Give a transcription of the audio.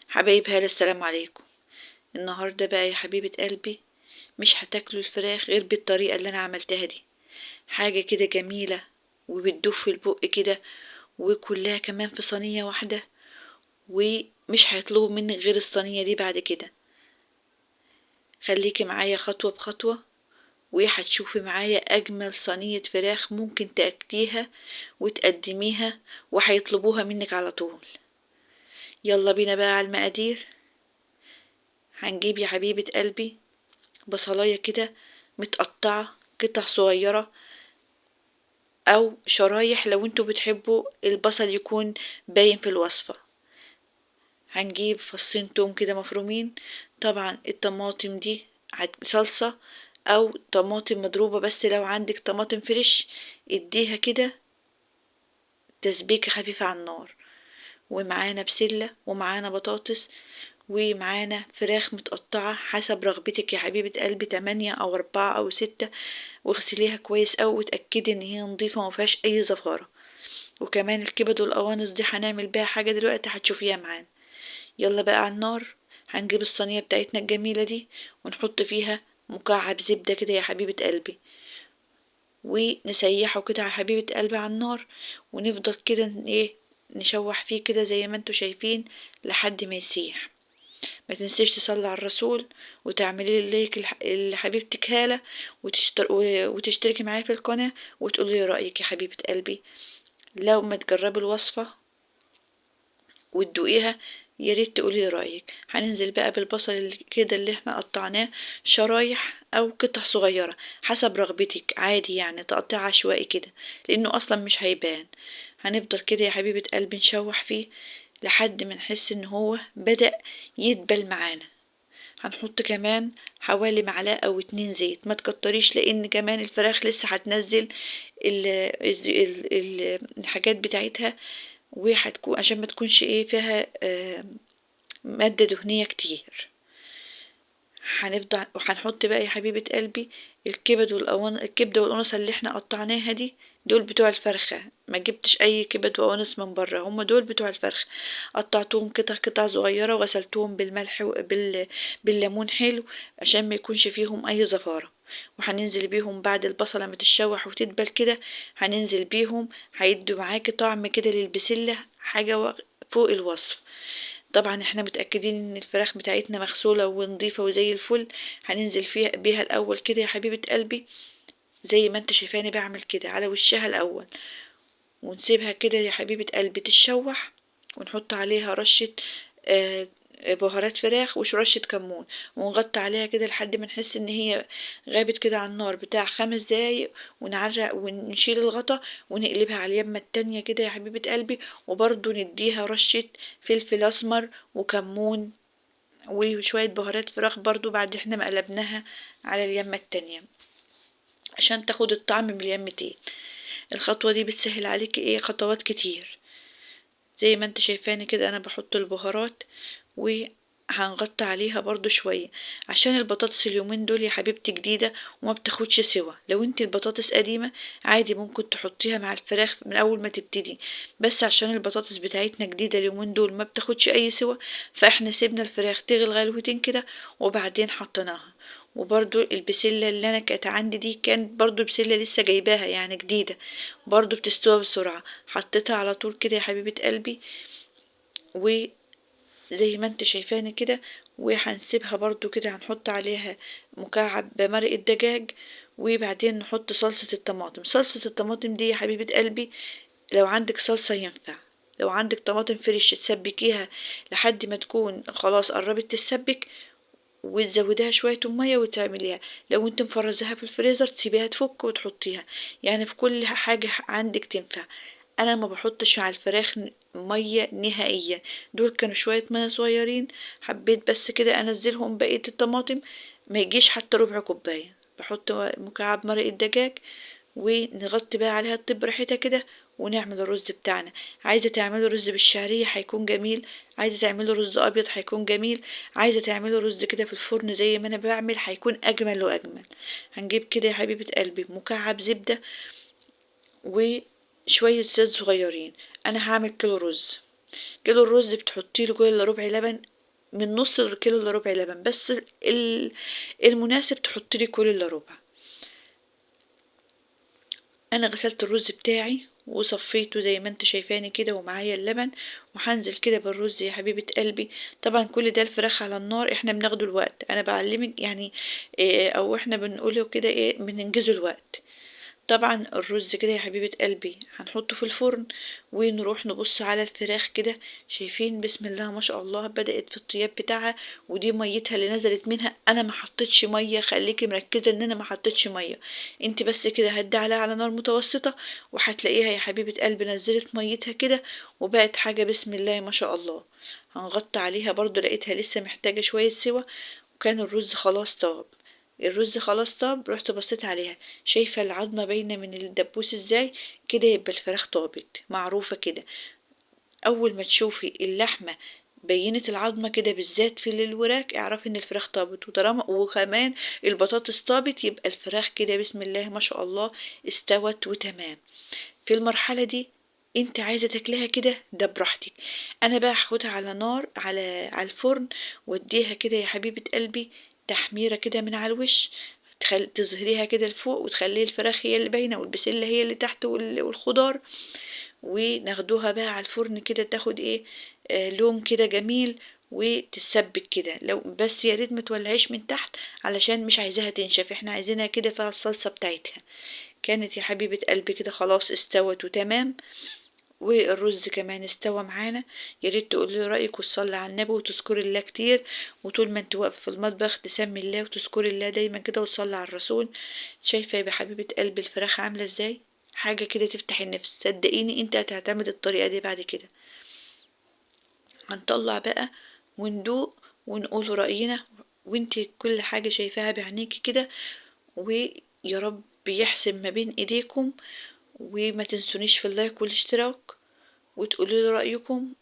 حبايب هالة، السلام عليكم. النهاردة بقى يا حبيبة قلبي مش هتاكلوا الفراخ غير بالطريقة اللي انا عملتها دي. حاجة كده جميلة وبتدوب في البق كده، وكلها كمان في صينية واحدة، ومش هيطلبوا منك غير الصينية دي بعد كده. خليكي معايا خطوة بخطوة وهتشوفي معايا اجمل صينية فراخ ممكن تأكليها وتقدميها وهيطلبوها منك على طول. يلا بينا بقى على المقادير. هنجيب يا حبيبة قلبي بصلاية كده متقطعة قطع صغيرة او شرايح لو انتوا بتحبوا البصل يكون باين في الوصفة. هنجيب فصين توم كده مفرومين. طبعا الطماطم دي صلصة او طماطم مضروبة، بس لو عندك طماطم فريش اديها كده تسبيكة خفيفة على النار. ومعانا بسلة ومعانا بطاطس ومعانا فراخ متقطعة حسب رغبتك يا حبيبة قلبي، 8 أو 4 أو 6. واغسليها كويس أوي وتأكدي إن هي نضيفة ومفيهاش أي زفارة. وكمان الكبد والقوانص دي هنعمل بيها حاجة دلوقتي هتشوفيها معانا. يلا بقى على النار. هنجيب الصينية بتاعتنا الجميلة دي ونحط فيها مكعب زبدة كده يا حبيبة قلبي، ونسيحه كده يا حبيبة قلبي على النار، ونفضل كده نشوح فيه كده زي ما انتوا شايفين لحد ما يسيح. ما تنسيش تصلي على الرسول وتعملي لي لايك لحبيبتك هالة، وتشتركي معايا في القناة وتقولي لي رأيك يا حبيبة قلبي. لو ما تجربي الوصفة وتدوقيها يا ريت تقولي لي رأيك. هننزل بقى بالبصل كده اللي احنا قطعناه شرايح او قطع صغيرة حسب رغبتك، عادي يعني تقطيع عشوائي كده لانه اصلا مش هيبان. هنفضل كده يا حبيبة قلبي نشوح فيه لحد ما نحس ان هو بدأ يدبل معانا. هنحط كمان حوالي معلقة او 2 زيت، ما تكتريش لان كمان الفراخ لسه هتنزل الحاجات بتاعتها، وهتكون عشان ما تكونش فيها مادة دهنية كتير. هنفضل وهنحط بقى يا حبيبة قلبي الكبدة والقوانص اللي احنا قطعناها دي. دول بتوع الفرخة، ما جبتش اي كبد وقوانص من بره، هم دول بتوع الفرخة. قطعتهم قطع صغيرة وغسلتهم بالملح بالليمون حلو عشان ما يكونش فيهم اي زفارة. وهننزل بيهم بعد البصلة ما تتشوح وتدبل كده، هننزل بيهم هيدوا معاكي طعم كده للبسلة حاجة فوق الوصف. طبعا احنا متأكدين ان الفراخ بتاعتنا مغسولة ونضيفة وزي الفل. هننزل فيها بيها الاول كده يا حبيبة قلبي زي ما انت شايفاني بعمل كده على وشها الاول، ونسيبها كده يا حبيبة قلبي تتشوح، ونحط عليها رشة آه بهارات فراخ ورشة كمون، ونغطي عليها كده لحد ما نحس ان هي غابت كده على النار بتاع 5 دقايق، ونعرق ونشيل الغطا ونقلبها على اليمة التانية كده يا حبيبة قلبي. وبرضو نديها رشة فلفل اسمر وكمون وشوية بهارات فراخ برضو بعد احنا ما قلبناها على اليمة التانية عشان تاخد الطعم من اليمتين. الخطوة دي بتسهل عليك خطوات كتير. زي ما انت شايفاني كده انا بحط البهارات وهنغطي عليها برضو شوية عشان البطاطس اليومين دول يا حبيبتي جديدة وما بتاخدش سوا. لو انت البطاطس قديمة عادي ممكن تحطيها مع الفراخ من اول ما تبتدي، بس عشان البطاطس بتاعتنا جديدة اليومين دول ما بتاخدش اي سوا، فاحنا سيبنا الفراخ تغلي غلوتين كده وبعدين حطيناها. وبرضو البسلة اللي انا كانت عندي دي كانت برضو بسلة لسه جايباها يعني جديدة، برضو بتستوى بسرعة. حطيتها على طول كده يا حبيبة قلبي وزي ما انت شايفاني كده. وهنسيبها برضو كده هنحط عليها مكعب مرق الدجاج، وبعدين نحط صلصة الطماطم. صلصة الطماطم دي يا حبيبة قلبي لو عندك صلصة ينفع، لو عندك طماطم فريش تسبكيها لحد ما تكون خلاص قربت تتسبك وتزوديها شوية مية وتعمليها. لو انت مفرزاها في الفريزر تسيبيها تفك وتحطيها، يعني في كل حاجة عندك تنفع. انا ما بحطش على الفراخ مية نهائيا، دول كانوا شوية مية صغيرين حبيت بس كده انزلهم بقية الطماطم ما يجيش حتى ربع كوباية. بحط مكعب مرق الدجاج ونغطي بقى عليها الطب ريحتها كده ونعمل الرز بتاعنا. عايزة تعملي رز بالشعرية هيكون جميل، عايزة تعملي رز ابيض هيكون جميل، عايزة تعملي رز كده في الفرن زي ما انا بعمل هيكون اجمل واجمل. هنجيب كده يا حبيبة قلبي مكعب زبدة وشوية زيت صغيرين. انا هعمل كيلو رز. كيلو الرز بتحطي له كل ربع لبن من نص كيلو الا ربع لبن، بس المناسب تحطلي كل الا ربع. انا غسلت الرز بتاعي وصفيته زي ما انت شايفاني كده، ومعايا اللبن، وهنزل كده بالرز يا حبيبة قلبي. طبعا كل ده الفراخ على النار، احنا بناخده الوقت، انا بعلمك يعني إيه، او احنا بنقوله كده ايه، بننجزه الوقت. طبعا الرز كده يا حبيبة قلبي هنحطه في الفرن، ونروح نبص على الفراخ كده. شايفين بسم الله ما شاء الله بدأت في الطياب بتاعها، ودي ميتها اللي نزلت منها. انا ما حطيتش ميه، خليكي مركزه ان انا ما حطيتش ميه. انت بس كده هدي عليها على نار متوسطه، وهتلاقيها يا حبيبه قلبي نزلت ميتها كده، وبقت حاجه بسم الله ما شاء الله. هنغطي عليها برضو، لقيتها لسه محتاجه شويه سوا، وكان الرز خلاص طاب. الرز خلاص طاب، رحت بصيت عليها، شايفة العظمة باينة من الدبوس ازاي كده، يبقى الفراخ طابت، معروفة كده. اول ما تشوفي اللحمة بينت العظمة كده بالذات في الوراك، اعرفي ان الفراخ طابت. وطالما وكمان البطاطس طابت، يبقى الفراخ كده بسم الله ما شاء الله استوت وتمام. في المرحلة دي انت عايزة تاكلها كده، ده براحتك. انا بقى هاخدها على نار، على الفرن، واديها كده يا حبيبة قلبي تحميرة كده من على الوش، تظهريها كده لفوق، وتخلي الفراخ هي اللي باينة والبسلة هي اللي تحت والخضار، وناخدوها بقى على الفرن كده، تاخد ايه، لون كده جميل، وتسبك كده. لو بس يا ريت ما تولعيش من تحت، علشان مش عايزاها تنشف، احنا عايزينها كده فيها الصلصة بتاعتها. كانت يا حبيبة قلبي كده خلاص استوت وتمام، والرز كمان استوى معانا. يا ريت تقولي رأيك وتصلي على النبي وتذكري الله كتير، وطول ما انت واقفة في المطبخ تسمي الله وتذكري الله دايما كده، وتصلي على الرسول. شايفة يا حبيبة قلبي الفراخ عاملة ازاي؟ حاجة كده تفتح النفس، صدقيني انت هتعتمد الطريقة دي بعد كده. هنطلع بقى وندوق ونقول رأينا، وانت كل حاجة شايفاها بعينيكي كده. ويا رب يحسن ما بين ايديكم، وما تنسونيش في اللايك والاشتراك، وتقولوا لي رأيكم.